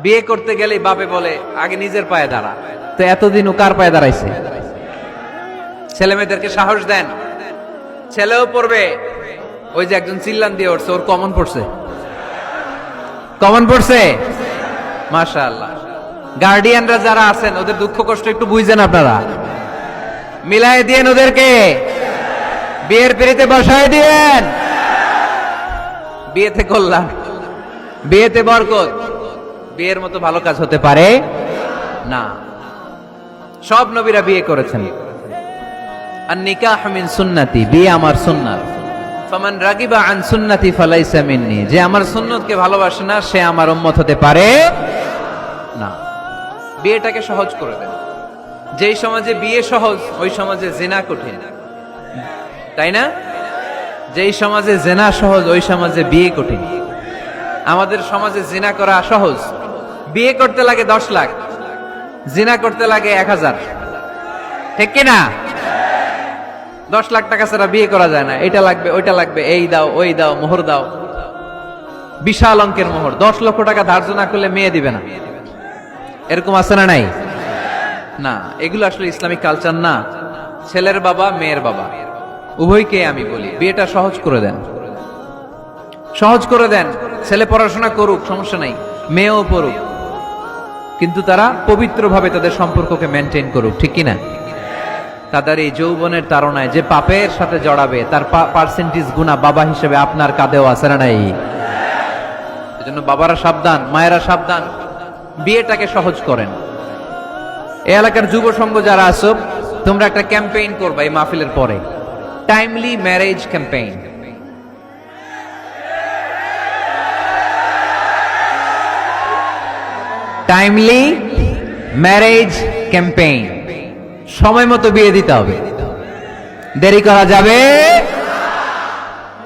বিয়ে করতে গেলেই বাপে বলে আগে নিজের পায়ে দাঁড়া। তো এতদিন ও কার পায়ে দাঁড়াইছে? ছেলে মেয়েদেরকে সাহস দেন, ছেলেও পড়বে। ওই যে একজন চিল্লান দিয়ে উঠছে, ওর কমন পড়ছে, কমন পড়ছে। মাশাআল্লাহ। গার্ডিয়ানরা যারা আছেন ওদের দুঃখ কষ্ট একটু বুঝছেন আপনারা, মিলাই দিয়েন ওদেরকে, বিয়ের পিড়িতে বসায় দিয়েন। বিয়েতে করলাম, বিয়েতে বরকত, বিয়ের মতো ভালো কাজ হতে পারে না। সব নবীরা বিয়ে করেছেন। আর নিকাহ মিন সুন্নতি, বিয়ে আমার সুন্নাত। ফামান রাগিবা আন সুন্নতি ফালাইসা মিন্নি, যে আমার সুন্নতকে ভালোবাসে না সে আমার উম্মত হতে পারে না। বিয়েটাকে সহজ করে দেন। যেই সমাজে বিয়ে সহজ ওই সমাজে জিনা কঠিন, তাই না? যেই সমাজে জিনা সহজ ওই সমাজে বিয়ে কঠিন। আমাদের সমাজে জিনা করা সহজ, বিয়ে করতে লাগে 10 লাখ, জিনা করতে লাগে 1000, ঠিক কিনা? 10 লাখ টাকা ছাড়া বিয়ে করা যায় না। এটা লাগবে, ওইটা লাগবে, এই দাও, ওই দাও, মোহর দাও, বিশাল অঙ্কের মোহর। 10 লক্ষ টাকা ধার্য না করলে মেয়ে দিবে না, এরকম আছে না নাই? না, এগুলো আসলে ইসলামিক কালচার না। ছেলের বাবা মেয়ের বাবা উভয়কে আমি বলি বিয়েটা সহজ করে দেন, সহজ করে দেন। ছেলে পড়াশোনা করুক, সমস্যা নাই, মেয়েও পড়ুক, কিন্তু তারা পবিত্রভাবে তাদের সম্পর্ককে মেনটেন করুক, ঠিক কিনা? তাদের এই যৌবনের তাড়নায় যে পাপের সাথে জড়াবে তার পার্সেন্টেজ গুণা বাবা হিসেবে আপনার কাঁধেও আছে না নাই? এজন্য বাবারা সাবধান, মায়েরা সাবধান, বিয়েটাকে সহজ করেন। এই এলাকার যুব সংঘ যারা আছো, তোমরা একটা ক্যাম্পেইন করবা এই মাহফিলের পরে, timely marriage campaign. Timely marriage campaign. সময় মতো বিয়ে দিতে হবে, দেরি করা যাবে।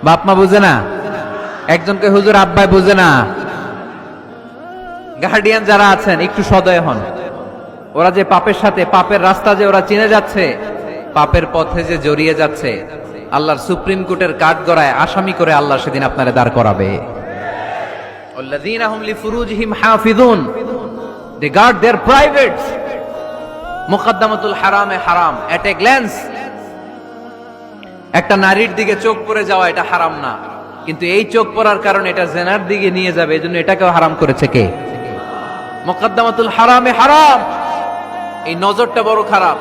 বাপ মা বুঝে না, একজনকে হুজুর আব্বাই বুঝে না। গার্ডিয়ান যারা আছেন একটু সদয় হন। ওরা যে পাপের সাথে, পাপের রাস্তা যে ওরা চিনে যাচ্ছে, পাপের পথে যে জড়িয়ে যাচ্ছে, আল্লাহর সুপ্রিম কোর্টের কাঠগড়ায় আসামি করে আল্লাহ সেদিন আপনারে দাঁড় করাবে। আল্লাযীনা হুম লিফুরুজিহিম হাফিজুন, they guard their privates. মুকদ্দমাতুল হারামে হারাম, এট এ গ্ল্যান্স। একটা নারীর দিকে চোখ পড়ে যাওয়া এটা হারাম না, কিন্তু এই চোখ পড়ার কারণে এটা জেনার দিকে নিয়ে যাবে, এজন্য এটাকেও হারাম করেছে কে? মুকদ্দমাতুল হারামে হারাম, এই নজরটা বড় খারাপ।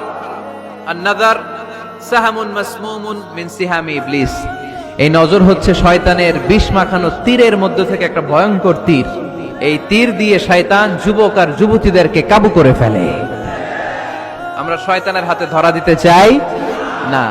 আর নাযার সাহামুন মাসমুমুন মিন সিহামি ইবলিস, এই নজর হচ্ছে শয়তানের বিষ মাখানো তীরের মধ্য থেকে একটা ভয়ঙ্কর তীর। এই তীর দিয়ে শয়তান যুবক আর যুবতীদেরকে কাবু করে ফেলে। আমরা শয়তানের হাতে ধরা দিতে চাই না।